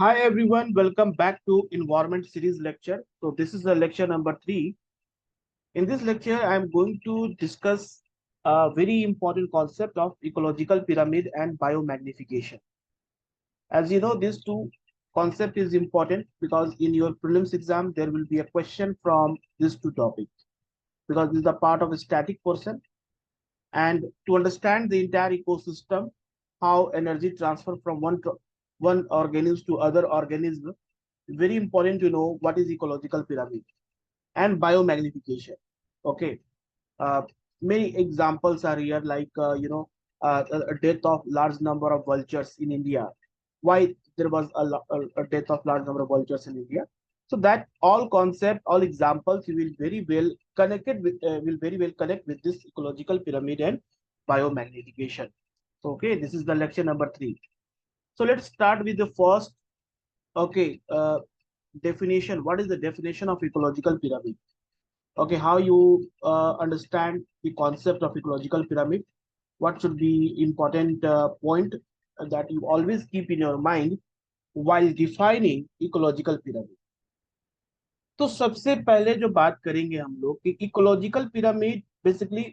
Hi everyone, welcome back to Environment Series lecture. So this is the lecture number 3. In this lecture, I am going to discuss a very important concept of ecological pyramid and biomagnification. As you know, these two concept is important because in your prelims exam, there will be a question from these two topics because this is a part of a static portion. And to understand the entire ecosystem, how energy transfer from one organism to other organism, very important to know what is ecological pyramid and biomagnification. Okay, uh, many examples are here, like a death of large number of vultures in India. Why there was a death of large number of vultures in India? So that all concept, all examples, you will very well connected with will very well connect with this ecological pyramid and biomagnification. Okay, this is the lecture number 3. So let's start with the first. Okay, definition. What is the definition of ecological pyramid? Okay, how you understand the concept of ecological pyramid? What should be important point that you always keep in your mind while defining ecological pyramid? तो सबसे पहले जो बात करेंगे हम लोग कि ecological pyramid basically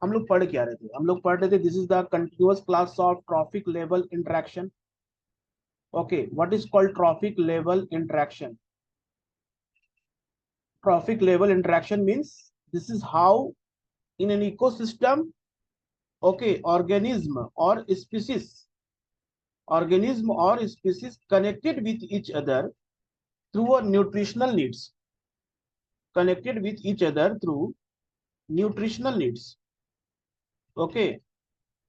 हम लोग पढ़ क्या रहे थे? हम लोग पढ़ रहे थे this is the continuous class of trophic level interaction. Okay, what is called trophic level interaction? Trophic level interaction means this is how in an ecosystem, okay, organism or species connected with each other through a nutritional needs, connected with each other through nutritional needs. Okay,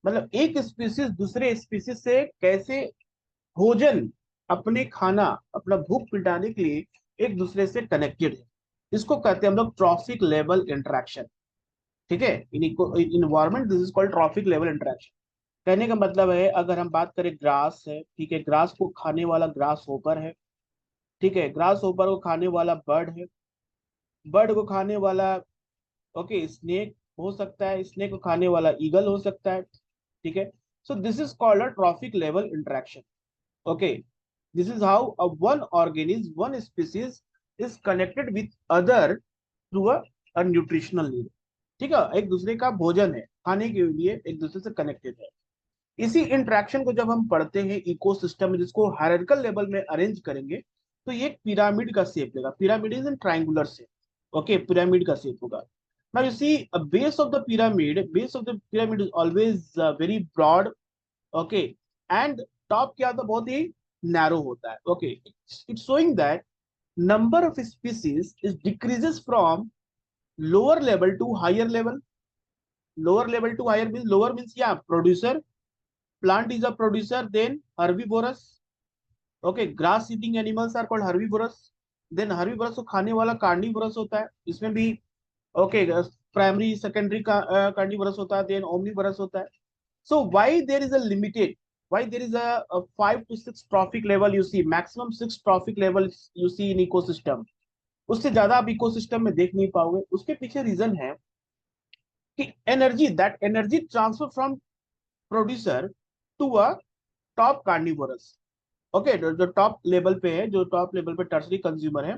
मतलब एक species दूसरे species से कैसे भोजन, अपने खाना, अपना भूख मिटाने के लिए एक दूसरे से कनेक्टेड है, इसको कहते हैं हम लोग ट्रॉफिक लेवल इंटरेक्शन. ठीक है, in environment this is called trophic level interaction. कहने का मतलब है, अगर हम बात करें ग्रास है, ठीक है, ग्रास को खाने वाला ग्रास होपर है. ठीक है, ग्रास होपर को खाने वाला बर्ड है. बर्ड को खाने वाला, ओके, स्नेक हो सकता है. स्नेक को खाने वाला ईगल हो सकता है. ठीक है, so this is called a trophic level interaction. Okay, this is how a one organism, one species is connected with other through a nutritional need. ठीक है, एक दूसरे का भोजन है, खाने के लिए एक दूसरे से कनेक्टेड है. इसी इंट्रैक्शन को जब हम पढ़ते हैं इकोसिस्टम में, जिसको हायरार्किकल लेवल में अरेंज करेंगे, तो ये पिरामिड का शेप लेगा. Pyramid is in triangular shape. Okay, pyramid का शेप होगा. Now you see base of the pyramid is always very broad. Okay, and top क्या होता है, बहुत ही नैरो होता है. Okay, it's showing that number of species is decreases from lower level to higher level. Lower level to higher means, lower means yeah, producer. Plant is a producer, then herbivorous. Okay, grass eating animals are called herbivorous. Then herbivorous को खाने वाला carnivorous होता है. इसमें भी okay, primary secondary का carnivorous होता है, then omnivorous होता है. So why there is a limited, why there is a 5 to 6 trophic level, you see maximum 6 trophic levels you see in ecosystem. उससे ज्यादा आप इकोसिस्टम में देख नहीं पाओगे. उसके पीछे रीजन है कि energy, that energy transfer from producer to a top carnivorous. Okay, जो टॉप लेवल पे है, जो टॉप लेवल पे टर्सरी कंज्यूमर है,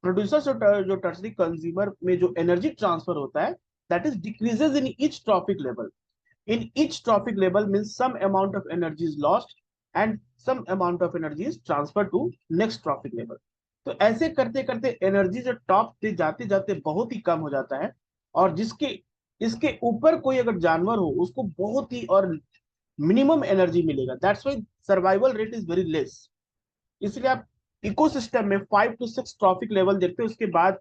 प्रोड्यूसर से जो टर्सरी कंज्यूमर में जो एनर्जी ट्रांसफर होता है, that is decreases in each trophic level. In each trophic level means some amount of energy is lost and some amount of energy is transferred to next trophic level. तो ऐसे करते करते energy जो top पे जाते जाते बहुत ही कम हो जाता है, और जिसके इसके ऊपर कोई अगर जानवर हो, उसको बहुत ही और मिनिमम एनर्जी मिलेगा. That's why survival rate is very less. इसलिए आप इकोसिस्टम में 5 to 6 ट्रॉफिक लेवल देखते हैं, उसके बाद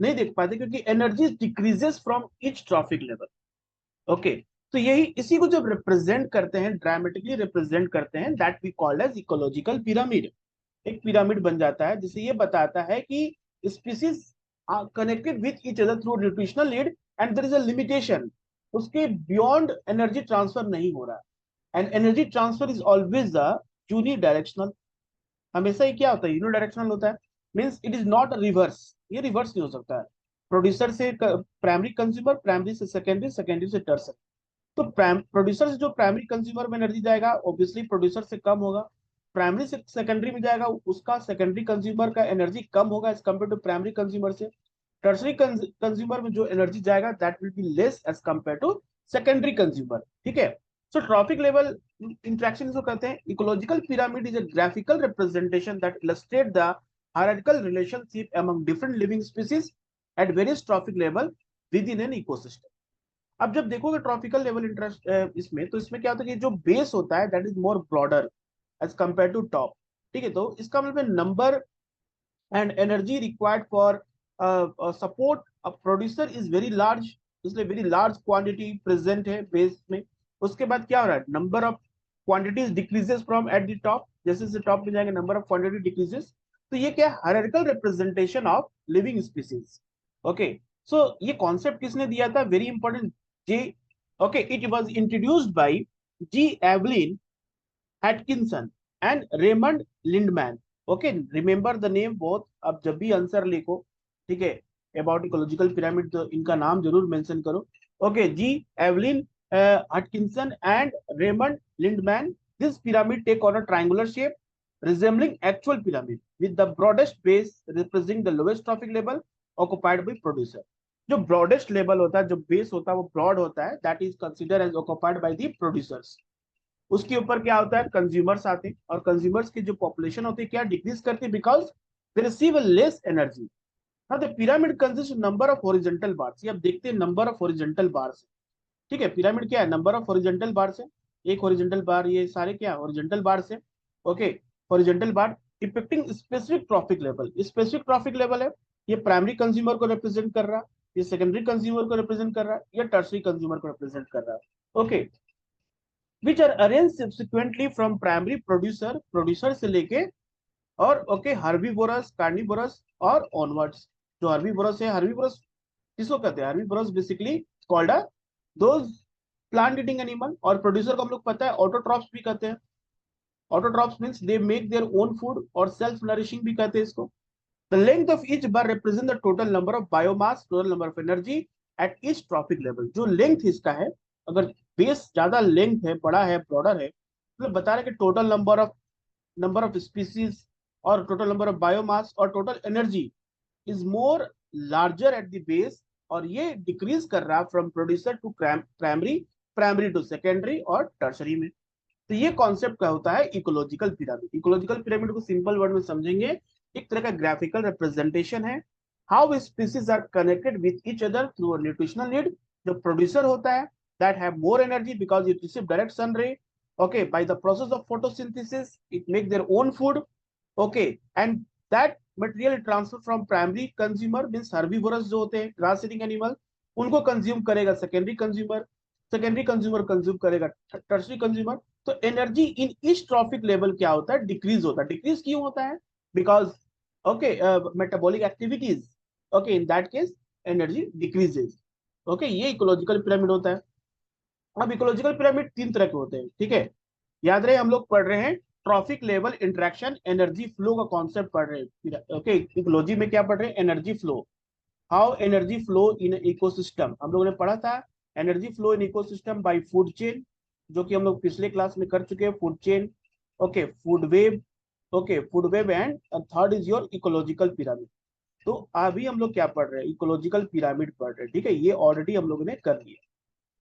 नहीं देख पाते, क्योंकि energy decreases from each trophic level. Okay, तो यही इसी को जब रिप्रेजेंट करते हैं, ड्रामेटिकली रिप्रेजेंट करते हैं, that we called as ecological pyramid. एक पिरामिड बन जाता है जिसे ये बताता है कि species are connected with each other through nutritional need and there is a limitation. उसके बियॉन्ड एनर्जी ट्रांसफर नहीं हो रहा. And energy transfer is always a unidirectional. हमेशा ही क्या होता है, यूनिडायरेक्शनल होता है. Means it is not reverse. ये रिवर्स नहीं हो सकता है. प्रोड्यूसर से प्राइमरी कंज्यूमर, प्राइमरी से सेकेंडरी, सेकेंडरी से टर्सरी. तो प्रोड्यूसर से जो प्राइमरी कंज्यूमर में एनर्जी जाएगा, ऑब्वियसली प्रोड्यूसर से कम होगा. प्राइमरी से सेकेंडरी में जाएगा, उसका सेकेंडरी कंज्यूमर का एनर्जी कम होगा as compare to primary consumer से। टर्सरी कंज्यूमर में जो एनर्जी जाएगा that will be less as compare to secondary consumer. ठीक है, सो ट्रॉपिक लेवल इंटरेक्शन जो कहते हैं, ecological pyramid is a graphical representation that illustrate the hierarchical relationship among different living species at various trophic level with in an ecosystem. अब जब देखोगे tropical level interest इसमें, तो इसमें क्या होता है कि जो बेस होता है that is more broader as compare to top. ठीक है, तो इसका मतलब number and energy required for support a producer is very large, इसलिए वेरी लार्ज क्वांटिटी प्रेजेंट है बेस में। उसके बाद क्या हो रहा है, number of quantities decreases from at the top, जैसे जैसे टॉप में जाएंगे नंबर ऑफ क्वांटिटी डिक्रीजेस। तो ये क्या है, hierarchical representation of living species. Okay, so ये कॉन्सेप्ट किसने दिया था, very important, J, okay, it was introduced by G Evelyn Atkinson and Raymond Lindman. Okay, remember the name both. अब जब भी आंसर लिखो, ठीक है, अबाउट इकोलॉजिकल पिरामिड, तो इनका नाम जरूर मेंशन करो। Okay, G Evelyn Hutchinson and Raymond Lindeman. This pyramid take on a triangular shape resembling actual pyramid with the broadest base representing the lowest trophic level occupied by producer। जो broadest level होता है, जो base होता है वो broad होता है, that is considered as occupied by the producers। उसके ऊपर क्या होता है, कंज्यूमर्स आते हैं, और कंज्यूमर्स की जो पॉपुलेशन होती है क्या डिक्रीज करती है, because they receive less energy. हाँ, the pyramid consist number of horizontal bars. ये अब देखते हैं नंबर ऑफ हॉरिजॉन्टल बार्स। ठीक है, पिरामिड क्या है, नंबर ऑफ हॉरिजॉन्टल बार्स है, एक हॉरिजॉन्टल बार, ये सारे क्या हॉरिजॉन्टल बार्स है। ओके, हॉरिजॉन्टल बार depicting specific trophic level, specific trophic level है। ये प्राइमरी कंज्यूमर को रिप्रेजेंट कर रहा है, ये सेकेंडरी कंज्यूमर को रिप्रेजेंट कर रहा है, या टर्सरी कंज्यूमर को रिप्रेजेंट कर रहा है। Okay, which are arranged subsequently from primary producer से लेके और ओके हर्बीवोरस, कार्निवोरस और ऑनवर्ड्स। जो हर्बीवोरस है, हर्बीवोरस किसको कहते हैं, herbivorous basically called a those plant eating animal, और प्रोड्यूसर को हम लोग पता है ऑटोट्रॉप्स भी कहते हैं। Autotrophs means they make their own food, और सेल्फ नरिशिंग भी कहते हैं इसको। The length of each bar represent the total number of biomass, total number of energy at each trophic level. जो लेंथ इसका है, अगर बेस ज्यादा लेंथ है, बड़ा है, ब्रॉडर है, मतलब बता रहे कि टोटल नंबर ऑफ स्पीसीज और टोटल नंबर ऑफ बायोमास और total energy is more larger at the base, और ये डिक्रीज कर रहा है from producer to primary, primary to secondary और टर्सरी में। तो ये कॉन्सेप्ट क्या होता है, इकोलॉजिकल पिरामिड। इकोलॉजिकल पिरामिड को सिंपल वर्ड में समझेंगे, एक तरह का ग्राफिकल रिप्रेजेंटेशन है, how species are connected with each other through nutritional need. जो प्रोड्यूसर होता है that have more energy because it receive direct sun ray, okay, by the process of photosynthesis it make their own food, okay, and that material transfer from primary consumer means herbivores जो होते हैं grass eating animal, उनको consume करेगा secondary consumer, secondary consumer consume करेगा tertiary consumer. तो energy in इस traffic level क्या होता है, डिक्रीज होता है। डिक्रीज क्यों होता है, because okay metabolic activities, okay, in that case energy decreases. Okay, ये इकोलॉजिकल पिरामिड होता है। अब इकोलॉजिकल पिरामिड तीन तरह के होते हैं, ठीक है, याद रहे हम लोग पढ़ रहे हैं trophic level interaction energy flow का कॉन्सेप्ट पढ़ रहे हैं। ओके, इकोलॉजी में क्या पढ़ रहे हैं, energy flow, how energy flow in ecosystem. हम लोगों ने पढ़ा था energy flow in ecosystem by food chain, जो कि हम लोग पिछले क्लास में कर चुके हैं, food chain, okay, food web, okay, food web, and third is your ecological pyramid. तो अभी हम लोग क्या पढ़ रहे हैं, इकोलॉजिकल पिरामिड पढ़ रहे हैं, ठीक है, ये ऑलरेडी हम लोगों ने कर लिया।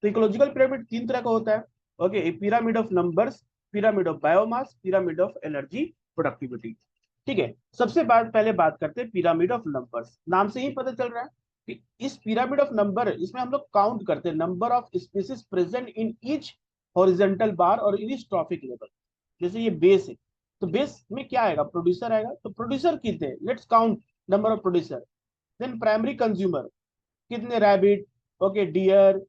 तो इकोलॉजिकल पिरामिड तीन तरह का होता है, okay, pyramid of numbers, pyramid of biomass, pyramid of energy productivity. ठीक है, सबसे पहले बात करते हैं पिरामिड ऑफ नंबर्स। नाम से ही पता चल रहा है कि इस पिरामिड ऑफ नंबर, इसमें हम लोग काउंट करते हैं number of species present in each horizontal बार और इन ईच ट्रॉफिक लेवल। जैसे ये बेस है, तो बेस में क्या आएगा, प्रोड्यूसर आएगा, तो प्रोड्यूसर कितने, let's count number of producer. Then primary consumer, कितने रैबिट, ओके, डियर,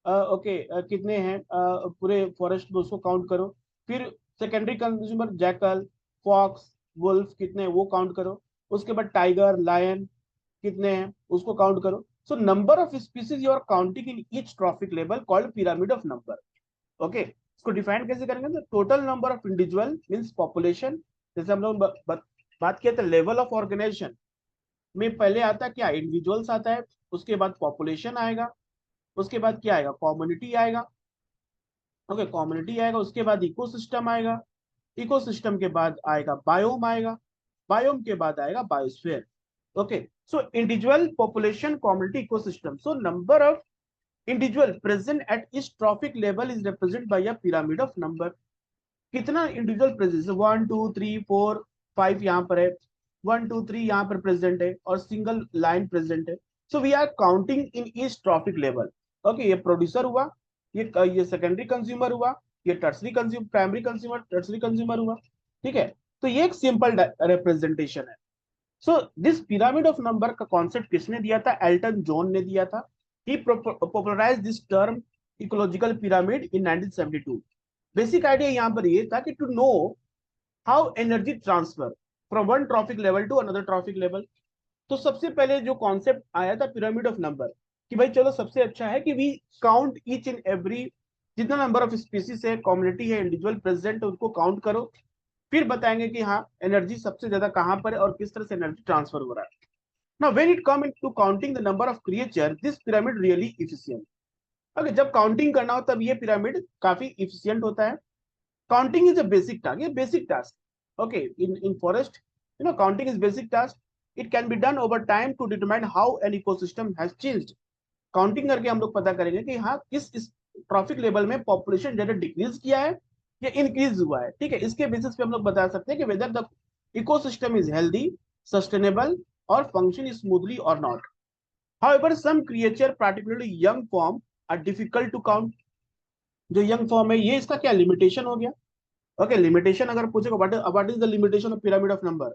ओके, कितने हैं पूरे फॉरेस्ट में, उसको काउंट करो। फिर secondary consumer jackal, fox, wolf, कितने हैं वो काउंट करो। उसके बाद टाइगर, लायन, कितने हैं उसको काउंट करो। So number of species you are counting in each trophic level called pyramid of number. Okay, इसको डिफाइन कैसे करेंगे, तो total number of individual means population. जैसे हम लोग बात किया था लेवल ऑफ ऑर्गेनाइजेशन में, पहले आता है क्या, इंडिविजुअल्स आता है, उसके बाद पॉपुलेशन आएगा, उसके बाद क्या आएगा, कम्युनिटी आएगा, ओके, कम्युनिटी आएगा, उसके बाद इकोसिस्टम आएगा, इकोसिस्टम के बाद आएगा बायोम, आएगा बायोम के बाद आएगा biosphere. Okay, so individual population community ecosystem, so number of individual present at each trophic level is represent by a pyramid of number. कितना इंडिविजुअल प्रेजेंस है, 1 2 3 4 5 यहाँ पर है, 1 2 3 यहाँ पर प्रेजेंट है और सिंगल लाइन प्रेजेंट है। So we are counting in each trophic level. Okay, ये प्रोड्यूसर हुआ, ये सेकेंडरी कंज्यूमर हुआ, ये tertiary consumer, primary consumer, tertiary consumer हुआ। ठीक है, तो ये एक सिंपल रिप्रेजेंटेशन है। So this pyramid of number का कॉन्सेप्ट किसने दिया था? एल्टन जॉन ने दिया था। He popularised this term ecological pyramid in 1972। Basic idea यहाँ पर ये था कि to know how energy transfer from one trophic level to another trophic level. तो सबसे पहले जो कॉन्सेप्ट आया था पिरामिड ऑफ नंबर, कि भाई चलो सबसे अच्छा है कि we count each and every, जितना नंबर ऑफ स्पीसीज है, कम्युनिटी है, इंडिविजुअल प्रेसिडेंट है, उनको काउंट करो, फिर बताएंगे कि हाँ एनर्जी सबसे ज्यादा कहाँ पर है और किस तरह से एनर्जी ट्रांसफर हो रहा है। Now when it come into counting the number of creature, this pyramid really efficient. अगर जब काउंटिंग करना हो तब ये पिरामिड काफी इफिशिएंट होता है। Counting is a basic task. A basic task. Okay, in forest, counting is basic task. It can be done over time to determine how an ecosystem has changed. Counting करके हम लोग पता करेंगे कि हाँ किस इस ट्रॉफिक लेवल में पॉपुलेशन ज्यादा डिक्रीज किया है या इंक्रीज हुआ है। ठीक है, इसके बेसिस पे हम लोग बता सकते हैं कि whether the ecosystem is healthy, sustainable और फंक्शन स्मूथली और not. However some creature particularly young form are difficult to count. जो यंग फॉर्म है ये इसका क्या लिमिटेशन हो गया। Okay, limitation अगर पूछेगा what is the limitation of pyramid of number?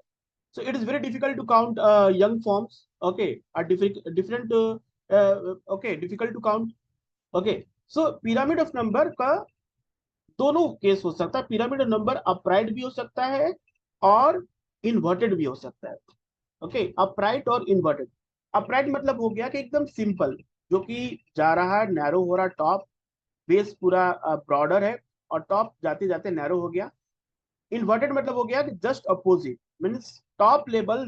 So it is very difficult to count young forms. Okay, are different okay, difficult to count. Okay, so pyramid of number का दोनों case हो सकता है। Pyramid of number upright भी हो सकता है और इन्वर्टेड भी हो सकता है। ओके, अपराइट और इन्वर्टेड। अपराइट मतलब हो गया कि एकदम सिंपल, जो कि जा रहा है, नैरो हो रहा, टॉप बेस पूरा ब्रॉडर है और टॉप जाते जाते नैरो हो गया। इन्वर्टेड मतलब हो गया कि just opposite, means top level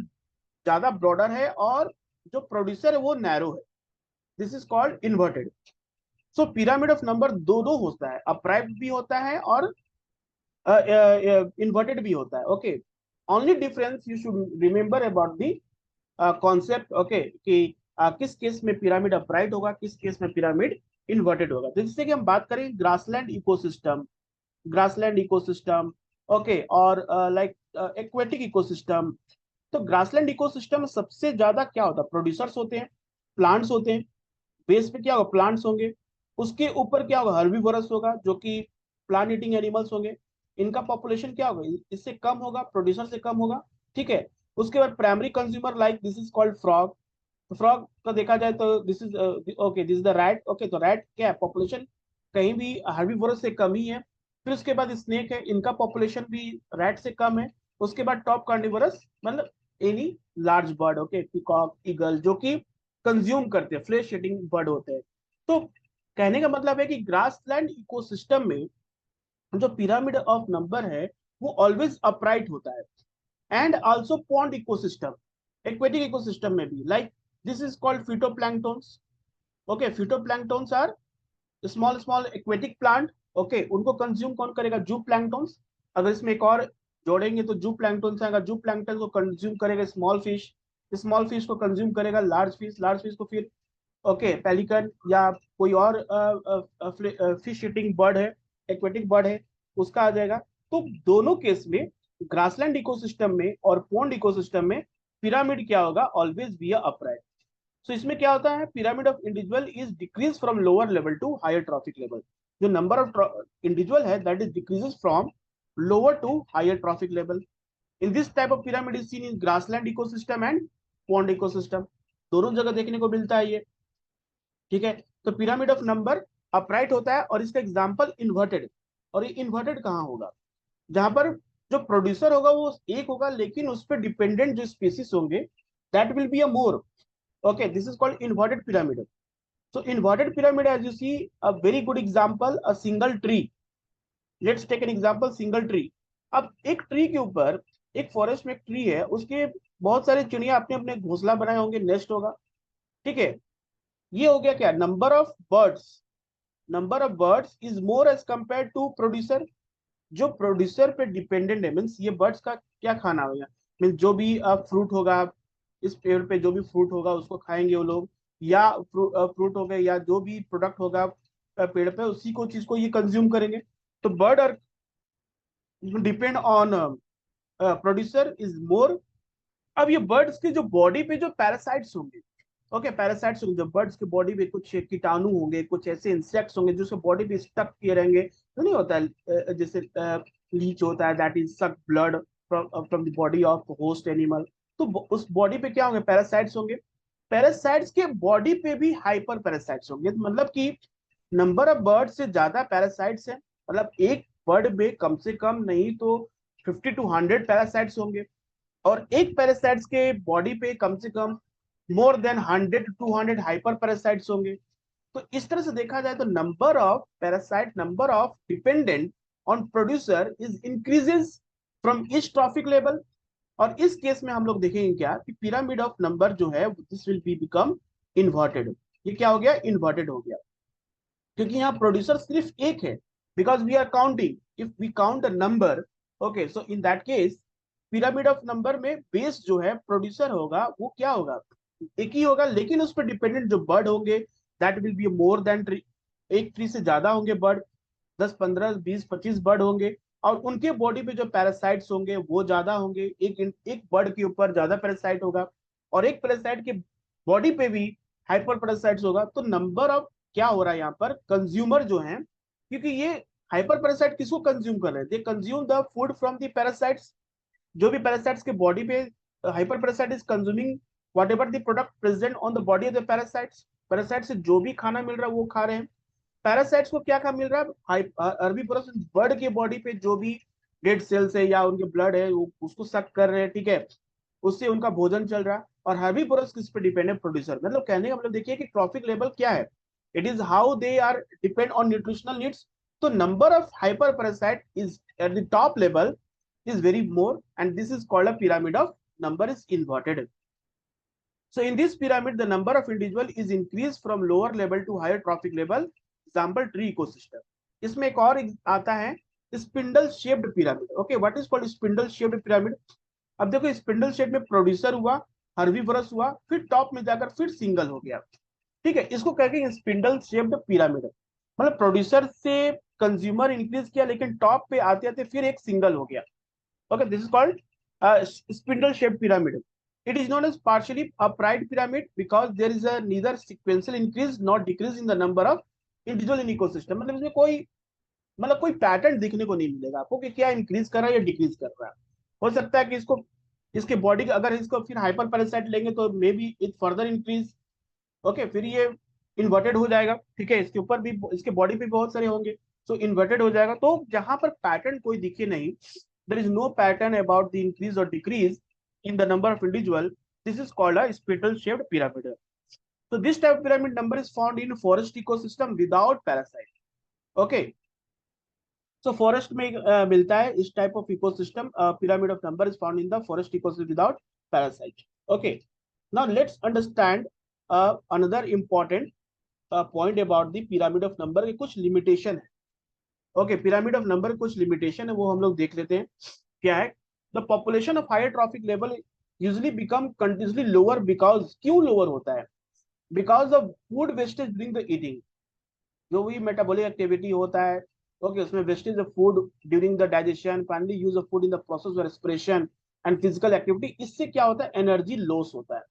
ज्यादा ब्रॉडर है और जो प्रोड्यूसर है वो नैरो है। This is called inverted. So pyramid of number दो दो होता है, अपराइट भी होता है और इन्वर्टेड भी होता है। Okay, only difference you should remember about the concept. Okay, कि किस केस में पिरामिड अपराइट होगा, किस केस में पिरामिड इन्वर्टेड होगा। तो जिससे कि हम बात करें grassland ecosystem, grassland ecosystem, okay, और लाइक एक्वेटिक इकोसिस्टम। तो ग्रासलैंड इकोसिस्टम में सबसे ज्यादा क्या होता है? प्रोड्यूसर्स होते हैं, प्लांट्स होते हैं, बेस पे क्या होगा? प्लांट्स होंगे, उसके ऊपर क्या होगा? हर्बीवोरस होगा, जो कि प्लांट ईटिंग एनिमल्स होंगे। इनका पॉपुलेशन क्या होगा? इससे कम होगा, प्रोड्यूसर से कम होगा। ठीक है, उसके बाद primary consumer like this is called frog. तो फ्रॉग का देखा जाए तो this is okay, this is the rat. Okay, तो रैट क्या है? पॉपुलेशन कहीं भी हर्बीवोरस से कम ही है। फिर उसके बाद स्नेक है, इनका पॉपुलेशन भी रैट से कम है। उसके बाद टॉप कार्निवोरस मतलब any large bird, okay, peacock, eagle, जो कि कंज्यूम करते हैं, फ्लेश ईटिंग बर्ड होते हैं। तो कहने का मतलब है कि ग्रासलैंड इकोसिस्टम में जो पिरामिड ऑफ नंबर है वो ऑलवेज अपराइट होता है। And also pond ecosystem, aquatic ecosystem में भी, like this is called phytoplanktons. Okay, phytoplanktons are small small aquatic plant. Okay, उनको कंज्यूम कौन करेगा? जू प्लैंक्टन्स। अगर इसमें एक और जोड़ेंगे तो जू प्लैंक्टन्स आएगा, जू प्लैंक्टन को कंज्यूम करेगा स्मॉल फिश, स्मॉल फिश को कंज्यूम करेगा लार्ज फिश, लार्ज फिश को फिर ओके पेलिकन या कोई और फिश ईटिंग बर्ड है, एक्वेटिक बर्ड है, उसका आ जाएगा। तो दोनों केस में ग्रासलैंड इकोसिस्टम में और पोन्ड इकोसिस्टम में पिरामिड क्या होगा? Always be upright. सो इसमें क्या होता है? Pyramid of individual is decrease from lower level to higher trophic level. जो नंबर ऑफ इंडिविजुअल है that is decreases from lower to higher trophic level. In this type of pyramid is seen in grassland ecosystem and pond ecosystem, दोनों जगह देखने को मिलता है ये। ठीक है, तो पिरामिड ऑफ नंबर अपराइट होता है और इसका एग्जांपल इन्वर्टेड। और ये इन्वर्टेड कहाँ होगा? जहां पर जो प्रोड्यूसर होगा वो एक होगा, लेकिन उस पर डिपेंडेंट जो स्पीसीज होंगे that will be a more. Okay, this is called inverted pyramid. So inverted pyramid, as you see, a very good example, a single tree. Let's take an example, single tree. अब एक tree के ऊपर, एक forest में एक tree है, उसके बहुत सारे चिड़िया अपने अपने घोंसला बनाए होंगे, नेस्ट होगा। ठीक है, ये हो गया क्या? Number of birds, number of birds is more as compare to producer. जो प्रोड्यूसर पे डिपेंडेंट है, मीन्स ये बर्ड्स का क्या खाना होगा, मीन्स जो भी फ्रूट होगा, इस पेड़ पे जो भी फ्रूट होगा उसको खाएंगे वो लोग, या फ्रूट हो गए या जो भी प्रोडक्ट होगा पेड़ पे, उसी को चीज को ये कंज्यूम करेंगे। तो bird are depend on producer is more. अब ये बर्ड्स के जो बॉडी पे जो पैरासाइट्स होंगे, ओके पैरासाइट्स होंगे, जो बर्ड्स के बॉडी पे कुछ कीटाणु होंगे, कुछ ऐसे इंसेक्ट्स होंगे जो उसके बॉडी पे स्टक किए रहेंगे, तो नहीं होता है जैसे लीच होता है, दैट इज सक blood from the body of host animal. तो उस बॉडी पे क्या होंगे, पैरासाइट्स होंगे। पैरासाइट्स के बॉडी पे भी हाइपर पैरासाइट्स होंगे, मतलब कि नंबर ऑफ बर्ड से ज्यादा पैरासाइट्स है, मतलब एक बर्ड में कम से कम नहीं तो 50 to 100 पैरासाइट्स होंगे, और एक पैरासाइट्स के बॉडी पे कम से कम more than 100 to 200 hyperparasites होंगे। तो इस तरह से देखा जाए तो number of parasite, number of dependent on producer is increases from each trophic level. और इस केस में हम लोग देखेंगे क्या कि पिरामिड ऑफ नंबर जो है this will be become inverted. ये क्या हो गया, इन्वर्टेड हो गया, क्योंकि यहाँ प्रोड्यूसर सिर्फ एक है, because we are counting, if we count the number, okay, so in that case pyramid of number में बेस जो है प्रोड्यूसर होगा वो क्या होगा, एक ही होगा, लेकिन उस पर डिपेंडेंट जो बर्ड होंगे that will be more than tree, एक ट्री से ज्यादा होंगे बर्ड, 10 15 20 25 बर्ड होंगे, और उनके बॉडी पे जो पैरासाइट्स होंगे वो ज्यादा होंगे, एक बर्ड के ऊपर ज्यादा पैरासाइट होगा, और एक पैरासाइट के बॉडी पे भी हाइपर पैरासाइट्स होगा। तो नंबर ऑफ क्या हो रहा है यहाँ पर, कंज्यूमर जो है, क्योंकि ये हाइपर पैरासाइट किसको कंज्यूम कर रहे हैं, they consume the food from the parasites. जो भी पैरासाइट्स के बॉडी पे hyper parasite is consuming what ever the product present on the body of the parasites, parasite से जो भी खाना मिल रहा है वो खा रहे हैं। पैरासाइट्स को क्या खा मिल रहा है, अरबी बर्ड के बॉडी पे जो भी डेड सेल्स है या उनके ब्लड है वो उसको सक कर रहे हैं, ठीक है, उससे उनका भोजन चल रहा है। और हर्बीवोरस किस पे डिपेंड है, प्रोड्यूसर। मतलब कहने का मतलब देखिए कि ट्रॉफिक लेवल क्या है, it is how they are depend on nutritional needs. तो number of hyperparasite is at the top level is very more, and this is called a pyramid of number is inverted. So in this pyramid the number of individual is increased from lower level to higher trophic level, example tree ecosystem. इसमें एक और आता है spindle shaped pyramid. Okay, what is called spindle shaped pyramid. अब देखो spindle shape में producer हुआ, herbivorous हुआ, फिर टॉप में जाकर फिर सिंगल हो गया, ठीक है, इसको कहते हैं स्पिंडल शेप्ड पिरामिड। मतलब प्रोड्यूसर से कंज्यूमर इंक्रीज किया, लेकिन टॉप पे आते आते फिर एक सिंगल हो गया। Okay, this is called spindle-shaped pyramid. It is known as partially upright pyramid because there is a neither sequential increase nor decrease in the number of individual in ecosystem. मतलब इसमें कोई पैटर्न दिखने को नहीं मिलेगा आपको कि क्या इंक्रीज कर रहा है या डिक्रीज कर रहा है। हो सकता है कि इसको इसके बॉडी अगर इसको फिर हाइपर पैरासाइट लेंगे तो may be it further increase, okay, फिर ये इन्वर्टेड हो जाएगा, ठीक है, इसके ऊपर भी इसके बॉडी पे बहुत सारे होंगे, तो इन्वर्टेड हो जाएगा। तो जहां पर पैटर्न कोई दिखे नहीं, there is no pattern about the increase or decrease in the number of individual, this is called a spiral shaped pyramid. So this type of pyramid number is found in forest ecosystem without parasite. Okay, so forest में मिलता है इस type of ecosystem, pyramid of number is found in the forest ecosystem without parasite. Okay, now let's understand another important point about the pyramid of number के कुछ limitation है। Okay, pyramid of number कुछ limitation है वो हम लोग देख लेते हैं क्या है। The population of higher trophic level usually become continuously lower, because क्यों लोअर होता है, because of food wastage during the eating. जो भी मेटाबॉलिक एक्टिविटी होता है, ओके, उसमें wastage of food during the digestion, finally use of food in the process of respiration and physical activity, इससे क्या होता है, एनर्जी लॉस होता है।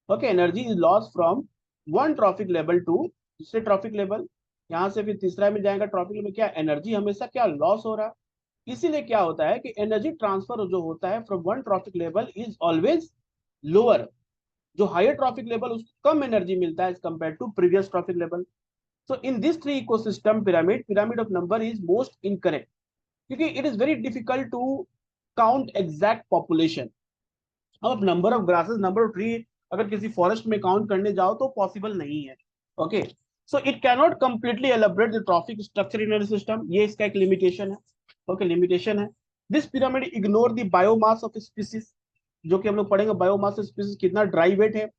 Okay, energy is loss from one trophic level to दूसरे ट्रॉफिक लेवल, यहाँ से फिर तीसरा में जाएगा ट्रॉफिक में, क्या एनर्जी हमेशा क्या लॉस हो रहा है। इसीलिए क्या होता है कि एनर्जी ट्रांसफर जो होता है from one trophic level is always lower. जो हायर ट्रॉफिक लेवल उसको कम एनर्जी मिलता है as compare to previous trophic level. So in this three ecosystem pyramid of number is most incorrect, क्योंकि it is very difficult to count exact population. अब number of grasses, number of tree अगर किसी forest में count करने जाओ तो possible नहीं है। Okay, so it cannot completely elaborate the trophic structure in system, ये इसका एक लिमिटेशन है। ओके, लिमिटेशन है। This pyramid ignore the biomass of species, जो कि हम लोग पढ़ेंगे बायोमास ऑफ स्पीसीज कितना ड्राई वेट है।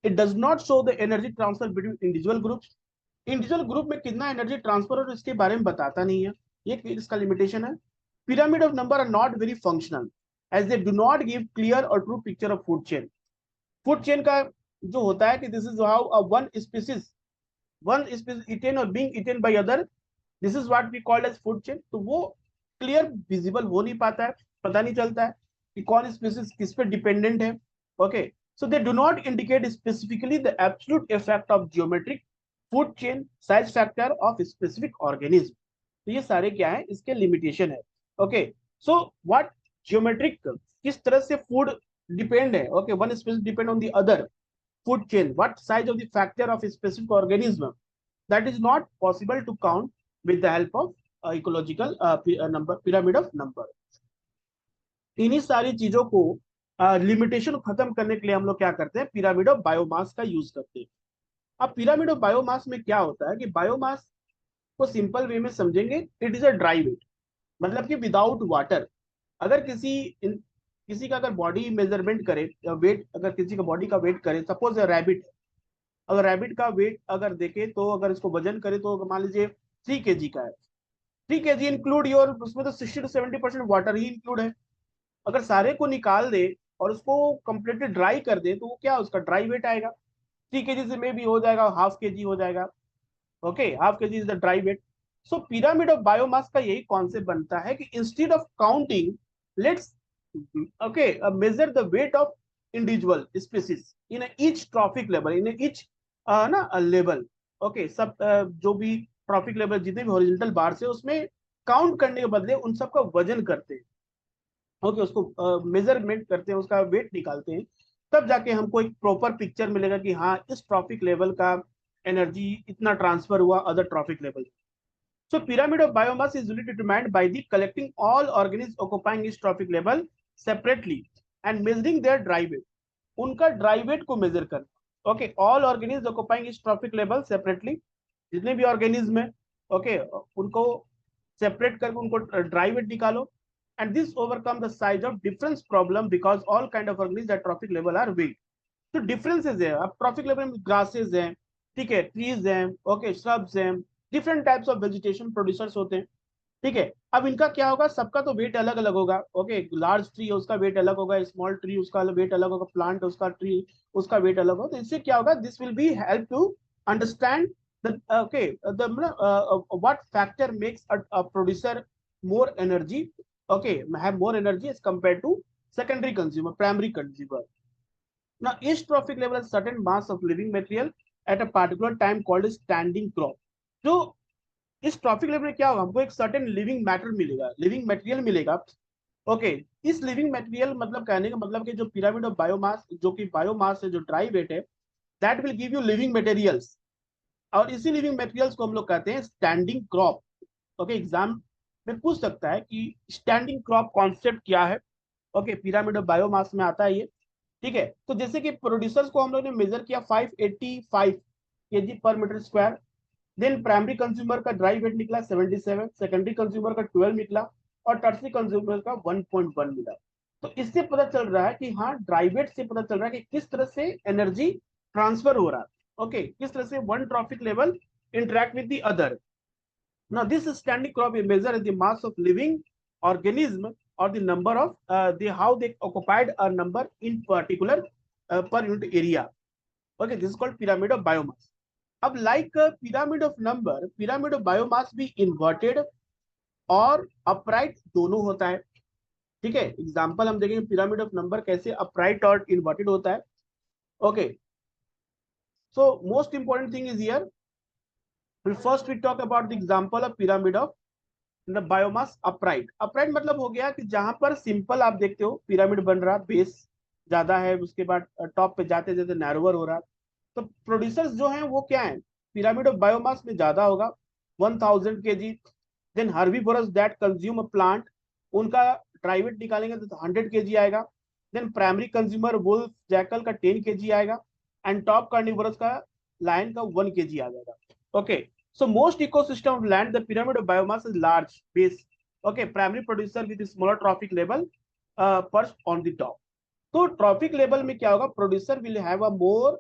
It does not show the energy transfer between individual groups, individual group में कितना एनर्जी ट्रांसफर हो इसके बारे में बताता नहीं है, ये इसका लिमिटेशन है। pyramid of number are not very functional as they do not give clear or true picture of food chain. Food chain का जो होता है कि this is how a one species eaten or being eaten by other, this is what we call as food chain. तो वो clear visible हो नहीं पाता है, पता नहीं चलता है कि कौन species किस पे dependent है. Okay, so they do not indicate specifically the absolute effect of geometric, food chain, size factor of specific organism. तो ये सारे क्या है, इसके लिमिटेशन है. ओके, सो व्हाट ज्योमेट्रिक, किस तरह से फूड डिपेंड है. Okay, one species depend on the other food chain. What size of the factor of specific organism, that is not possible to count with the help of ecological number, pyramid of number. इन्हीं सारी चीजों को limitation खत्म करने के लिए हम लोग क्या करते हैं, पिरामिड ऑफ बायोमास का यूज करते हैं. अब पिरामिड ऑफ बायोमास में क्या होता है कि बायोमास को सिंपल वे में समझेंगे, it is a dry weight, मतलब कि विदाउट वाटर. अगर किसी का अगर बॉडी मेजरमेंट करे, वेट, अगर किसी का बॉडी का वेट करे, सपोज रैबिट, अगर रैबिट का वेट अगर देखे तो अगर इसको वजन करे तो मान लीजिए 3 kg का है. 3 kg इंक्लूड योर, उसमें तो 60 to 70% वाटर ही इंक्लूड है. अगर सारे को निकाल दे और उसको कंप्लीटली ड्राई कर दे तो वो क्या, उसका ड्राई वेट आएगा. 3 kg से में भी हो जाएगा, ½ kg हो जाएगा. Okay, ½ kg is the dry weight. So pyramid of biomass का यही कॉन्सेप्ट बनता है कि instead of counting, let's measure the weight of individual species in each trophic level, in each level. Okay, सब जो भी ट्रॉफिक लेवल जितने भी हॉरिजॉन्टल बार से, उसमें काउंट करने के बदले उन सब का वजन करते हैं. ओके, उसको मेजरमेंट करते हैं, उसका वेट निकालते हैं, तब जाके हमको एक प्रॉपर पिक्चर मिलेगा कि हाँ, इस ट्रॉफिक लेवल का एनर्जी इतना ट्रांसफर हुआ other trophic level. So pyramid of biomass is usually determined by the collecting all organisms occupying each trophic level separately and measuring their dry weight. उनका dry weight को measure करना. Okay, all organisms occupying each trophic level separately, जितने भी organism है, okay, उनको separate करके उनको dry weight निकालो. And this overcome the size of difference problem because all kind of organisms at trophic level are weak. तो differences है. अब trophic level में grasses हैं, ठीक है, ट्रीज हैं, ओके, श्रब्स हैं, different types of vegetation producers होते हैं. ठीक है, अब इनका क्या होगा, सबका तो वेट अलग अलग होगा. ओके, लार्ज ट्री है उसका वेट अलग होगा, स्मॉल ट्री उसका वेट अलग होगा, प्लांट उसका ट्री उसका वेट अलग होगा. तो इससे क्या होगा, this will be help to understand what factor makes a producer more energy, okay, have more energy as compare to secondary consumer, primary consumer. Now each trophic level has certain mass of living material at a particular time called standing crop. जो इस trophic level में क्या होगा, हमको एक certain living matter मिलेगा, living material मिलेगा. Okay, इस लिविंग मटेरियल मतलब कहने का मतलब कि जो पिरामिड ऑफ बायोमास, जो कि बायोमास है, जो ड्राई वेट है, that will give you living materials. और इसी लिविंग मटेरियल्स को हम लोग कहते हैं स्टैंडिंग क्रॉप. ओके, एग्जाम में पूछ सकता है कि स्टैंडिंग क्रॉप कॉन्सेप्ट क्या है. ओके, पिरामिड ऑफ बायोमास में आता है ये. ठीक है, तो जैसे कि प्रोड्यूसर्स को हम लोग ने मेजर किया 585 kg पर meter square. Then primary consumer का ड्राई वेट निकला 77, सेकेंडरी कंज्यूमर का 12 निकला और टर्सरी कंज्यूमर का 1.1 मिला. तो इससे पता चल रहा है कि हाँ, ड्राई वेट से पता चल रहा है कि किस तरह से एनर्जी ट्रांसफर हो रहा है. ओके, किस तरह से one trophic level interact with the other. Now this standing crop major the mass of living organism or the number of how they occupied a number in particular per unit area. Okay, this is called pyramid of biomass. अब like pyramid of number, pyramid of biomass भी inverted और upright दोनों होता है. ठीक है, example हम देखेंगे pyramid of number कैसे upright और inverted होता है. Okay, so most important thing is here, first we talk about the example of pyramid of biomass upright. Upright मतलब हो गया कि जहां पर सिंपल आप देखते हो पिरामिड बन रहा, बेस ज्यादा है, उसके बाद टॉप पे जाते जाते नैरोवर हो रहा. तो प्रोड्यूसर्स जो हैं वो क्या है, पिरामिड ऑफ बायोमास में ज्यादा होगा, 1000 kg. Then herbivorous that consume a plant, उनका ड्राई वेट निकालेंगे तो 100 kg आएगा. Then primary consumer wolf jackal का 10 kg आएगा. एंड टॉप कार्निवोरस का लायन का 1 kg आ जाएगा. Okay, so most ecosystem of land, the pyramid of biomass is large base. Okay, primary producer with a smaller trophic level perched on the top. So trophic level में क्या होगा, producer will have a more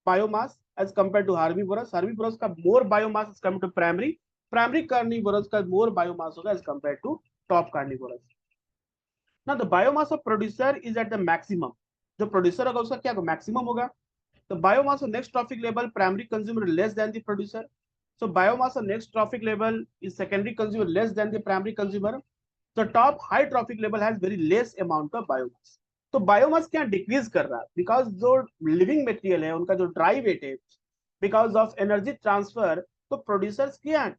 biomass as compared to herbivorous. Herbivorous का more biomass as compared to primary. Primary carnivorous का more biomass होगा as compared to top carnivorous. Now the biomass of producer is at the maximum. जो producer होगा उसका क्या maximum होगा. The biomass of next trophic level primary consumer less than the producer. So biomass of next trophic level is secondary consumer less than the primary consumer. The top high trophic level has very less amount of biomass. तो biomass क्या decrease कर रहा है because जो living material है उनका जो dry weight है बिकॉज ऑफ एनर्जी ट्रांसफर, तो प्रोड्यूसर्स क्या है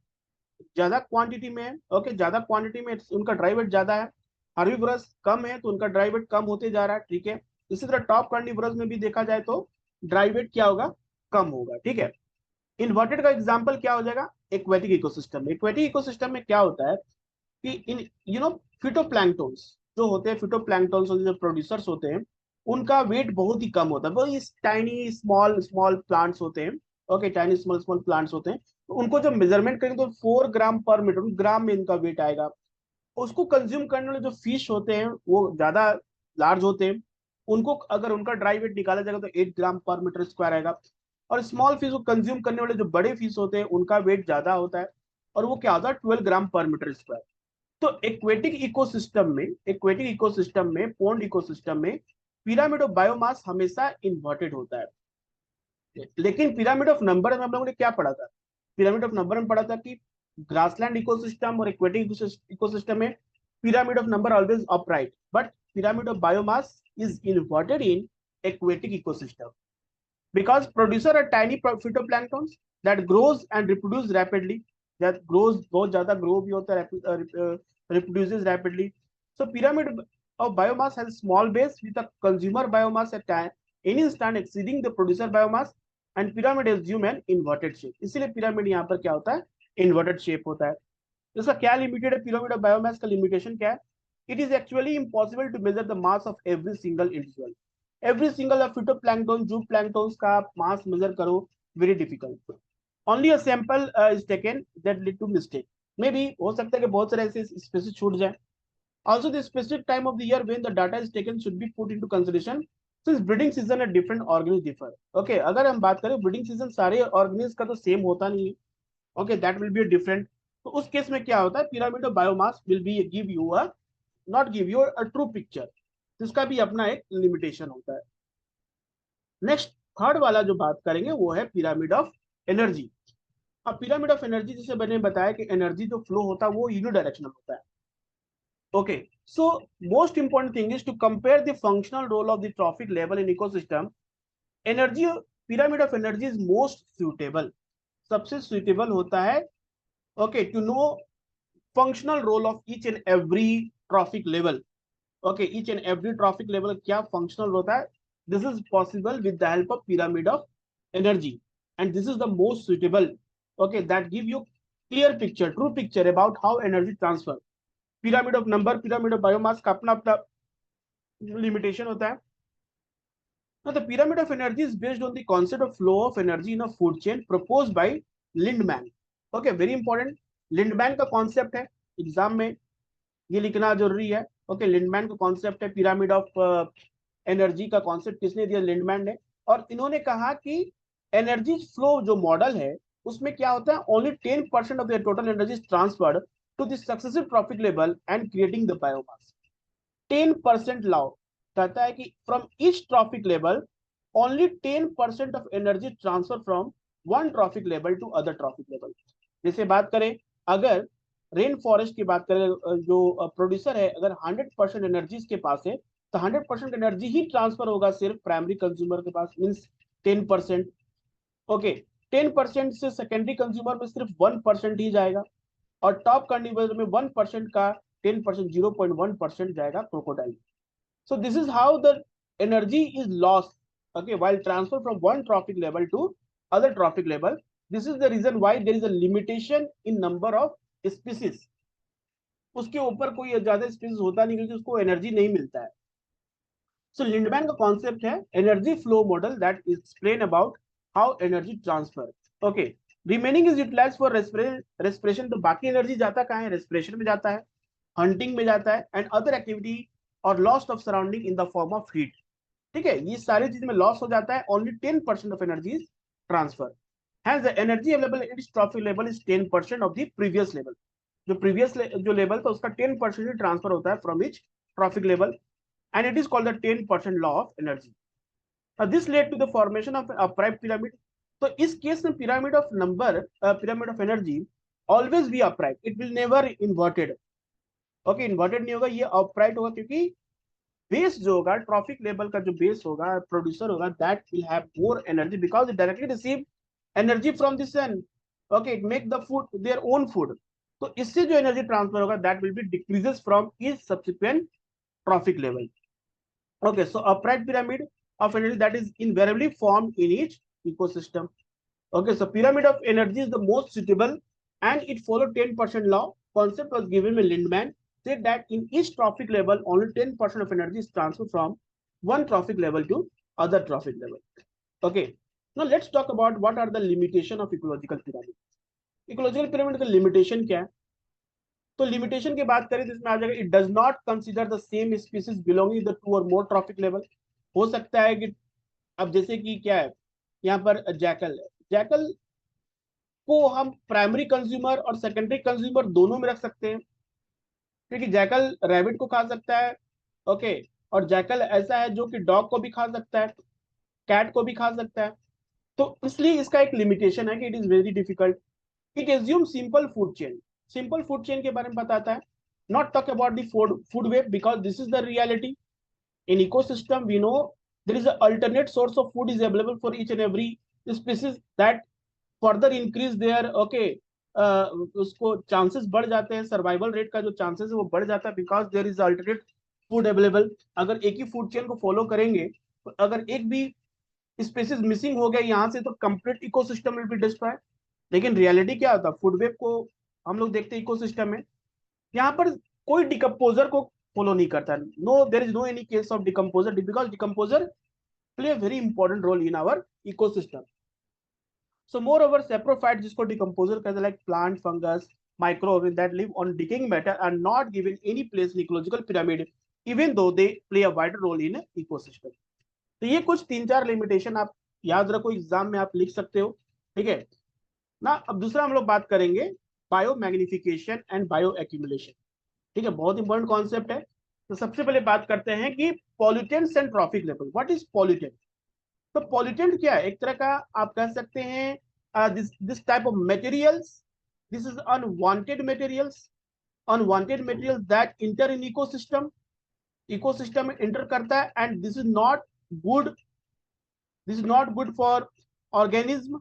ज्यादा क्वांटिटी में है. ओके, ज्यादा क्वांटिटी में उनका ड्राई वेट ज्यादा है. हर्बीवोरस कम है तो उनका ड्राई वेट कम होते जा रहा है. ठीक है, इसी तरह टॉप कार्निवोरस में भी देखा जाए तो ड्राई वेट क्या होगा, कम होगा. ठीक है, इन्वर्टेड का एग्जांपल क्या हो जाएगा, एक्वेटिक इकोसिस्टम में. एक्वेटिक इकोसिस्टम में क्या होता है कि इन फिटोप्लैंक्टन्स जो होते हैं, फिटोप्लैंक्टन्स जो प्रोड्यूसर्स होते हैं उनका वेट बहुत ही कम होता है. वो टाइनी स्मॉल स्मॉल प्लांट्स होते हैं. Okay, tiny small small plants होते हैं. तो उनको जब मेजरमेंट करेंगे तो 4 ग्राम पर मीटर, ग्राम में इनका वेट आएगा. उसको कंज्यूम करने वाले जो फिश होते हैं वो ज्यादा लार्ज होते हैं. उनको अगर उनका ड्राई वेट निकाला जाएगा तो 8 ग्राम पर मीटर स्क्वायर आएगा. और स्मॉल फिश को कंज्यूम करने वाले जो बड़े फिश होते हैं उनका वेट ज्यादा होता है और वो क्या होता है 12 ग्राम पर मीटर स्क्वायर. तो एक्वेटिक इकोसिस्टम में पोन्ड इकोसिस्टम में पिरामिड ऑफ बायोमास हमेशा इन्वर्टेड होता है. लेकिन पिरामिड ऑफ नंबर में हम लोगों ने क्या पढ़ा था, पिरामिड ऑफ नंबर में पढ़ा था कि ग्रासलैंड इकोसिस्टम और एक्वेटिक इकोसिस्टम में pyramid of number always upright, but pyramid of biomass is inverted in aquatic ecosystem because producer are tiny phytoplanktons that grows and reproduce rapidly. That grows बहुत ज्यादा grow भी होता है, reproduces rapidly. So pyramid of biomass has a small base with a consumer biomass at any instant exceeding the producer biomass and pyramid assume an inverted shape. इसलिए pyramid यहाँ पर क्या होता है, inverted shape होता है. इसका क्या लिमिटेड है, पिरामिड ऑफ बायोमास का लिमिटेशन क्या है, it is actually impossible to measure the mass of every single individual. Every single phytoplankton zooplanktons का मास मेजर करो, very difficult. Only a sample is taken that lead to mistake. Maybe हो सकता है कि बहुत सारे ऐसे spaces छूट जाए. Also the specific time of the year when the data is taken should be put into consideration since breeding season at different organisms differ. Okay, अगर हम बात करें ब्रीडिंग सीजन सारे ऑर्गेनिज्म का तो सेम होता नहीं है. Okay, that will be different. तो उस केस में क्या होता है, pyramid of biomass will be give you a not give you a true picture. इसका भी अपना एक लिमिटेशन होता है. नेक्स्ट थर्ड वाला जो बात करेंगे वो है पिरामिड ऑफ एनर्जी. अब पिरामिड ऑफ एनर्जी जैसे मैंने बताया कि एनर्जी जो फ्लो होता है वो यूनिडायरेक्शनल होता है. Okay, so most important thing is to compare the functional role of the trophic level in ecosystem. Energy, pyramid of energy is most suitable, सबसे सुटेबल होता है. Okay, to know functional role of each and every trophic level. Okay, each and every trophic level क्या functional होता है. This is possible with the help of pyramid of energy, and this is the most suitable. Okay, that give you clear picture, true picture about how energy transfer. Pyramid of number, pyramid of biomass का अपना अपना limitation होता है. Now the pyramid of energy is based on the concept of flow of energy in a food chain proposed by Lindman. Okay, very important. Lindeman का concept है, exam में ये लिखना जरूरी है. ओके, लिंडमैन का कॉन्सेप्ट है पिरामिड ऑफ एनर्जी का कॉन्सेप्ट किसने दिया, लिंडमैन ने. और इन्होंने कहा कि एनर्जी फ्लो जो मॉडल है उसमें क्या होता है, only 10% of the total energy is transferred to the successive trophic level and creating the biomass. 10% law कहता है कि from each trophic level only 10% of energy transfer from one trophic level to other trophic level. जैसे बात करें, अगर rain forest की बात करें, जो प्रोड्यूसर है अगर 100% एनर्जी के पास है तो 100% एनर्जी ही ट्रांसफर होगा सिर्फ प्राइमरी कंज्यूमर के पास, मींस 10%. ओके, 10% से सेकेंडरी कंज्यूमर में सिर्फ 1% ही जाएगा और टॉप कंज्यूमर में 1% का 10% 0.1% जाएगा crocodile. So this is how the energy is lost, okay, while transfer from one trophic level to other trophic level. This is the reason why there is a limitation in number of species. उसके ऊपर कोई ज्यादा species होता नहीं क्योंकि उसको energy नहीं मिलता है. सो लिंडमैन का कॉन्सेप्ट है energy flow model that explain about how energy transfer. Okay, remaining is utilize for respiration. तो बाकी एनर्जी जाता कहाँ है, रेस्पिरेशन में जाता है, हंटिंग में जाता है एंड अदर एक्टिविटी और loss of surrounding in the form of heat. ठीक है, ये सारी चीज में लॉस हो जाता है. Only 10% of energy transfer. Hence, the energy available at its trophic level is 10% of the previous level. जो प्रीवियस जो लेवल था उसका 10% ट्रांसफर होता है from each trophic level, and it is called the 10% law of energy. This led to the formation of upright pyramid. तो इस case में pyramid of number, pyramid of energy always be upright, it will never inverted. Okay, inverted नहीं होगा, ये upright होगा, क्योंकि base जो होगा ट्रॉफिक लेवल का, जो बेस होगा प्रोड्यूसर होगा, that will have more energy because it directly receive energy from the sun. Okay, it make the food their own food. तो इससे जो एनर्जी ट्रांसफर होगा that will be decreases from each subsequent trophic level. Okay, so upright pyramid of energy that is invariably formed in each ecosystem. Okay, so pyramid of energy is the most suitable and it followed 10% law. Concept was given by Lindman, said that in each trophic level only 10% of energy is transferred from one trophic level to other trophic level. Okay, now let's talk about what are the limitation of ecological pyramid. Ecological pyramid का limitation क्या है? तो limitation की बात करें तो इसमें आ जाएगा, it does not consider the same species belonging the two और मोर ट्रॉफिक लेवल. हो सकता है कि अब जैसे कि क्या है, यहाँ पर जैकल है, जैकल को हम प्राइमरी कंज्यूमर और सेकेंडरी कंज्यूमर दोनों में रख सकते हैं, क्योंकि जैकल रैबिट को खा सकता है. ओके, और जैकल ऐसा है जो कि डॉग को भी खा सकता है, कैट को भी खा सकता है. तो इसलिए इसका एक लिमिटेशन है कि it is very difficult. It assume simple food chain. Simple food chain के बारे में बताता है. Not talk about the food web because this is the reality in ecosystem. We know there is a alternate source of food is available for each and every species that further increase there. Okay, उसको chances बढ़ जाते हैं, survival rate का जो chances है वो बढ़ जाता है because there is alternate food available. अगर एक ही फूड चेन को फॉलो करेंगे तो अगर एक भी स्पीसीज मिसिंग हो गया यहाँ से तो complete ecosystem will be destroy. लेकिन रियलिटी क्या होता है, फूड वेब को हम लोग देखते हैं इकोसिस्टम में, यहाँ पर कोई डिकम्पोजर को फॉलो नहीं करता. No, there is no any case of decomposer because decomposer play very important role in our ecosystem. So moreover saprophyte, जिसको डिकम्पोजर कहते हैं, like plant, fungus, microorganism that live on decaying matter are not given any place in ecological pyramid even though they play a wider role in ecosystem. तो ये कुछ 3-4 limitation आप याद रखो, exam में आप लिख सकते हो. ठीक है ना. अब दूसरा हम लोग बात करेंगे bio magnification and bio accumulation. ठीक है, बहुत इंपॉर्टेंट कॉन्सेप्ट है. तो सबसे पहले बात करते हैं कि pollutants and trophic level. What is pollutant? तो पॉल्यूटेंट क्या है? एक तरह का आप कह सकते हैं this type of materials, this is unwanted materials, unwanted materials that inter in ecosystem, ecosystem में इंटर करता है, and this is not good, this is not good for organism.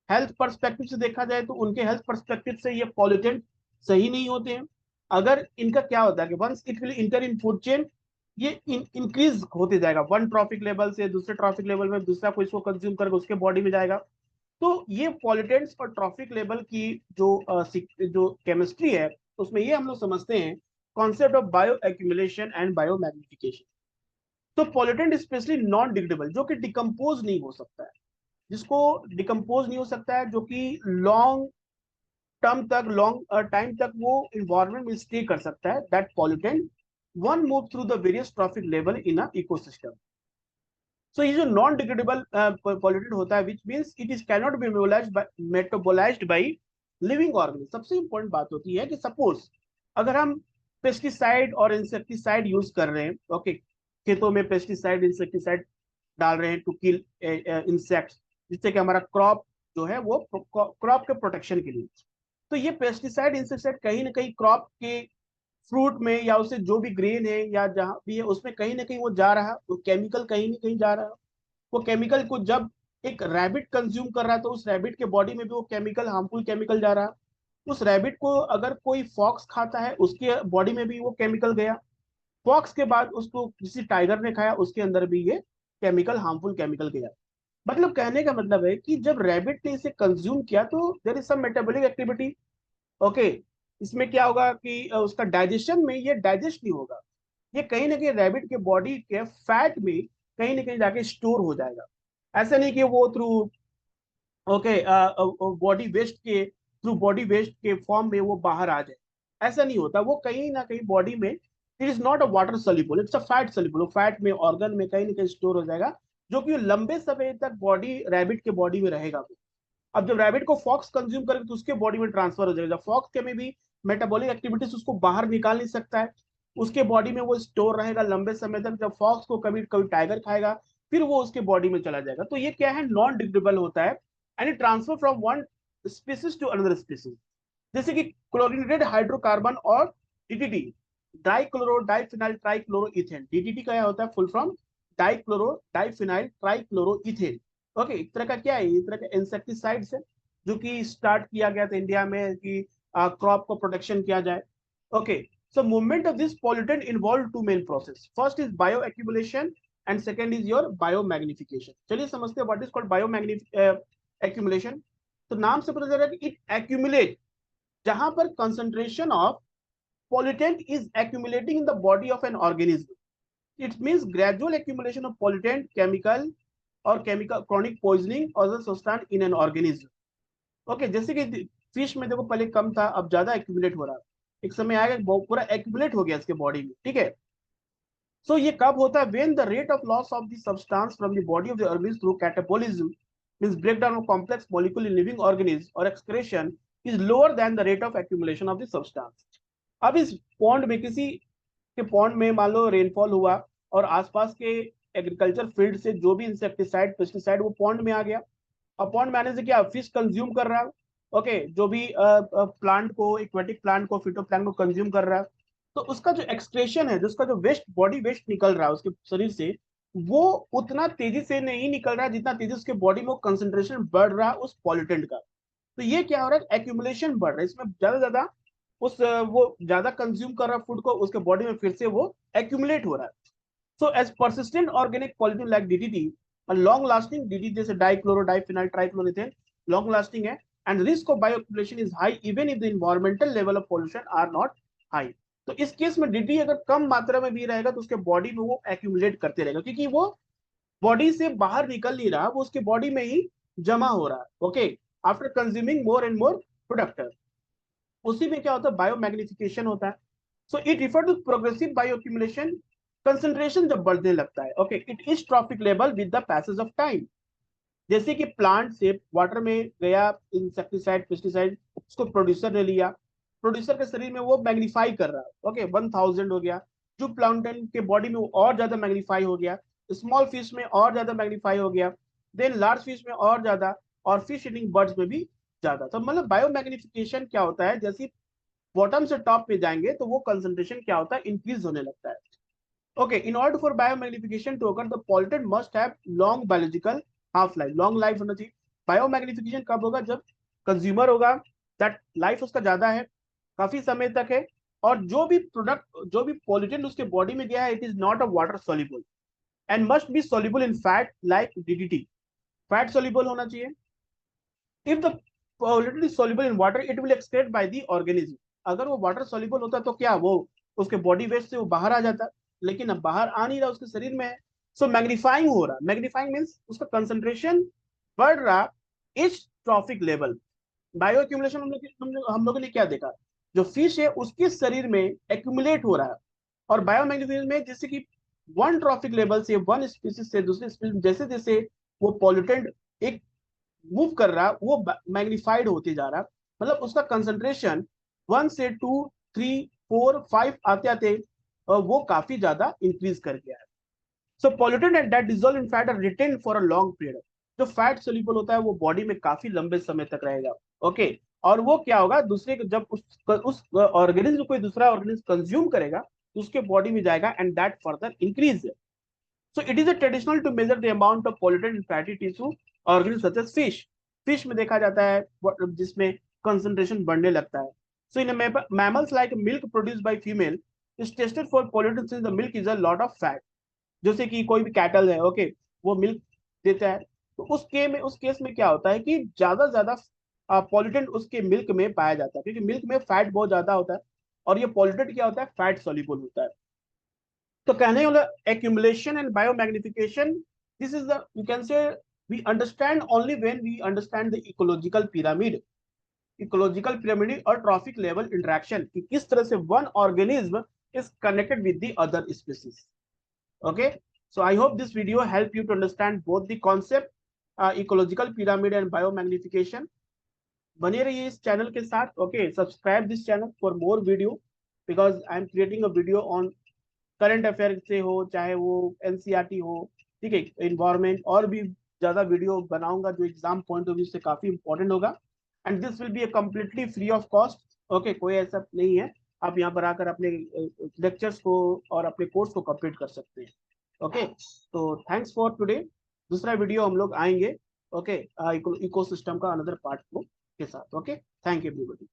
Health perspective से देखा जाए तो उनके हेल्थ पर्सपेक्टिव से ये पॉल्यूटेंट सही नहीं होते हैं. अगर इनका क्या होता है कि once it will enter in food chain, ये इंक्रीज होते जाएगा, वन ट्रॉफिक लेवल से दूसरे ट्रॉफिक लेवल में, दूसरा कोई इसको कंज्यूम करके उसके बॉडी में जाएगा. तो ये पॉल्यूटेंट्स और ट्रॉफिक लेवल की जो केमिस्ट्री है उसमें ये हम लोग समझते हैं concept of bio accumulation and bio magnification. तो पॉल्यूटेंट स्पेशली नॉन डिग्रेडेबल, जो कि डिकम्पोज नहीं हो सकता है, जिसको डिकम्पोज नहीं हो सकता है, जो कि लॉन्ग टर्म तक, लॉन्ग टाइम तक वो इन्वायरमेंट में स्टे कर सकता है, that pollutant one move through the various trophic level in a ecosystem. So ये जो नॉन डिग्रेडेबल पॉल्यूटेंट होता है, which means it is cannot be metabolised by living organism. सबसे इंपॉर्टेंट बात होती है कि सपोज अगर हम पेस्टिसाइड और इंसेक्टिसाइड यूज कर रहे हैं, ओके, खेतों में पेस्टिसाइड इंसेक्टिसाइड डाल रहे हैं टू किल इंसेक्ट्स, जिससे कि हमारा क्रॉप जो है वो क्रॉप के प्रोटेक्शन के लिए. तो ये पेस्टिसाइड इंसेक्टिसाइड कहीं ना कहीं क्रॉप के फ्रूट में या उसे जो भी ग्रेन है या जहां भी है उसमें कहीं ना कहीं वो जा रहा है, वो केमिकल कहीं ना कहीं जा रहा है. वो केमिकल को जब एक रैबिट कंज्यूम कर रहा है तो उस रैबिट के बॉडी में भी वो केमिकल, हार्मफुल केमिकल जा रहा है. उस रैबिट को अगर कोई फॉक्स खाता है उसके बॉडी में भी वो केमिकल गया. फॉक्स के बाद उसको किसी टाइगर ने खाया, उसके अंदर भी ये केमिकल, हार्मफुल केमिकल गया. मतलब कहने का मतलब है कि जब रैबिट ने इसे कंज्यूम किया तो there is some metabolic activity. Okay, इसमें क्या होगा कि उसका डाइजेशन में ये डाइजेस्ट नहीं होगा, ये कहीं ना कहीं रैबिट के बॉडी के फैट में कहीं ना कहीं जाके स्टोर हो जाएगा. ऐसा नहीं कि वो थ्रू ओके बॉडी वेस्ट के थ्रू बॉडी वेस्ट के फॉर्म में वो बाहर आ जाए, ऐसा नहीं होता. वो कहीं ना कहीं बॉडी में, it is not a water soluble, it's a fat soluble, fat में, ऑर्गन में कहीं ना कहीं स्टोर हो जाएगा, जो कि लंबे समय तक बॉडी रैबिट के बॉडी में रहेगा. अब जब रैबिट को फॉक्स कंज्यूम करेगा तो उसके बॉडी में ट्रांसफर हो जाएगा. फॉक्स के में भी मेटाबॉलिक एक्टिविटीज उसको बाहर निकाल नहीं सकता है, उसके बॉडी में वो स्टोर रहेगा लंबे समय तक। जब फॉक्स को कभी कभी टाइगर खाएगा फिर वो उसके बॉडी में चला जाएगा। तो ये क्या है, नॉन डिग्रेडेबल होता है and it transfer from one species to another species. जैसे कि क्लोरीनेटेड हाइड्रोकार्बन और DDT, dichloro diphenyl trichloroethane. DDT का क्या होता है, full from dichloro diphenyl trichloroethane. Okay, एक तरह का क्या है, एक तरह का इंसेक्टिसाइड्स है जो कि स्टार्ट किया गया था इंडिया में कि क्रॉप को प्रोटेक्शन किया जाए। Okay, so movement of this pollutant involve two main process. First is bioaccumulation and second is your biomagnification. चलिए समझते हैं what is called bioaccumulation। तो नाम से पता चल रहा है कि it accumulate, जहां पर concentration of pollutant is accumulating in the body of an organism. It means gradual accumulation of pollutant, chemical or chemical chronic poisoning or the substance in an organism. Okay, जैसे कि fish में देखो पहले कम था, अब ज्यादा एक्यूमुलेट हो रहा है, एक समय आएगा पूरा एक्यूमुलेट हो गया इसके बॉडी में, ठीक है। सो ये कब होता है, when the rate of loss of the substance from the body of the organism through catabolism means breakdown of complex molecule in living organism और excretion is lower than the rate of accumulation of the substance. अब इस pond में, किसी के pond में मान लो rainfall हुआ और आसपास के एग्रीकल्चर फील्ड से जो भी इंसेक्टिसाइड पेस्टिसाइड वो पॉन्ड में आ गया। अब पॉन्ड में आने से क्या, फिश कंज्यूम कर रहा है। ओके, जो भी प्लांट को, एक्वेटिक प्लांट को, फिटोप्लैंक्टन को कंज्यूम कर रहा है, तो उसका जो एक्सक्रेशन है, जो उसका जो वेस्ट, बॉडी वेस्ट निकल रहा है उसके शरीर से, वो उतना तेजी से नहीं निकल रहा है जितना तेजी उसके बॉडी में कंसंट्रेशन बढ़ रहा है उस पॉल्यूटेंट का। तो ये क्या हो रहा है, एक्यूमुलेशन बढ़ रहा है, इसमें ज्यादा ज्यादा उस वो ज्यादा कंज्यूम कर रहा है फूड को, उसके बॉडी में फिर से वो एक्यूमुलेट हो रहा है। So as persistent organic pollutant like DDT long lasting, DDT जैसे dichloro diphenyl trichloroethane long lasting है and risk of bioaccumulation is high even if the environmental level of pollution are not high। तो इस case में DD अगर कम मात्रा में भी रहेगा तो उसके बॉडी में वो एक्यूमुलेट करते रहेगा, क्योंकि वो बॉडी से बाहर निकल नहीं रहा, वो उसके बॉडी में ही जमा हो रहा है। Okay, after consuming more and more product. उसी में क्या होता है, बायोमैग्निफिकेशन होता है। So it refer to progressive bioaccumulation, concentration जब बढ़ने लगता है। Okay, it is trophic level with the passage of time. जैसे कि प्लांट से वाटर में गया इंसेक्टिसाइड पेस्टिसाइड, उसको प्रोड्यूसर ने लिया, प्रोड्यूसर के शरीर में वो मैग्नीफाई कर रहा है। ओके, 1000 हो गया, जो प्लांटन के बॉडी में वो और ज्यादा मैग्नीफाई हो गया, स्मॉल फिश में और ज्यादा मैग्नीफाई हो गया, देन लार्ज फिश में और ज्यादा, और फिश ईटिंग बर्ड्स में भी ज्यादा। तो मतलब बायोमैग्निफिकेशन क्या होता है, जैसे बॉटम से टॉप पे जाएंगे तो वो कंसंट्रेशन क्या होता है, इंक्रीज होने लगता है। Okay, in order for biomagnification to occur, the pollutant must have long biological half life, long life होना चाहिए। बायोमैग्निफिकेशन कब होगा, जब कंज्यूमर होगा दैट लाइफ उसका ज्यादा है, काफी समय तक है, और जो भी प्रोडक्ट, जो भी पॉल्यूटेंट उसके बॉडी में गया है, it is not a water soluble and must be soluble in fat like DDT. Fat soluble होना चाहिए। If the pollutant is soluble in water, it will excrete by the organism। अगर वो water soluble होता तो क्या, वो उसके body waste से वो बाहर आ जाता, लेकिन अब बाहर आ नहीं रहा, उसके शरीर में है। सो मैग्नीफाइंग हो रहा, मैग्नीफाइंग मीन्स उसका कंसंट्रेशन बढ़ रहा, इस ट्रॉफिक लेवल। बायो एक्यूमुलेशन हम लोगों ने क्या देखा, जो फिश है उसके शरीर में एक्यूमुलेट हो रहा है, और बायो मैग्नीफिकेशन में जैसे कि वन ट्रॉफिक लेवल से, वन स्पीसीज से दूसरी स्पीसीज, जैसे जैसे वो पॉल्यूटेंट एक मूव कर रहा, वो मैग्नीफाइड होते जा रहा, मतलब उसका कंसंट्रेशन 1 से 2 3 4 5 आते आते वो काफी ज्यादा इंक्रीज कर गया है। So pollutant and that dissolve in fat are retain for a long period. जो फैट सोल्यूबल होता है वो बॉडी में काफी लंबे समय तक रहेगा। ओके, और वो क्या होगा, दूसरे जब उस ऑर्गेनिज्म कोई दूसरा ऑर्गेनिज्म कंज्यूम करेगा तो उसके बॉडी में जाएगा and that further increase. So it is a traditional to measure the amount of polluted in fatty tissue organisms such as fish। Fish में देखा जाता है जिसमें कंसंट्रेशन बढ़ने लगता है। So in a mammals like milk produced by female is tested for pollutants since the milk is a lot of fat। जैसे कि कोई भी कैटल है, ओके, वो मिल्क देता है, तो उस केस में क्या होता है कि ज्यादा पॉल्यूटेंट उसके मिल्क में पाया जाता है, क्योंकि मिल्क में फैट बहुत ज्यादा होता है, और ये पॉल्यूटेंट क्या होता है, फैट सॉल्युबल होता है। तो कहने वाला accumulation and biomagnification, this is the, you can say, we understand only when we understand the ecological pyramid। Ecological pyramid और ट्रॉफिक लेवल इंटरेक्शन, कि किस तरह से one organism is connected with the other species। Okay, so I hope this video help you to understand both the concept ecological pyramid and biomagnification। बने रहिए इस channel के साथ. Okay, subscribe this channel for more video, because I am creating a video on current affair से हो, चाहे वो NCERT हो, ठीक है, इन्वायरमेंट, और भी ज्यादा वीडियो बनाऊंगा जो एग्जाम पॉइंट ऑफ व्यू से काफी इंपॉर्टेंट होगा. And this will B a completely free of cost. Okay, कोई ऐसा नहीं है, आप यहाँ पर आकर अपने लेक्चर्स को और अपने कोर्स को कंप्लीट कर सकते हैं. ओके, तो थैंक्स फॉर टुडे. दूसरा वीडियो हम लोग आएंगे. ओके, इकोसिस्टम का अनदर पार्ट को के साथ. Okay, thank you everybody.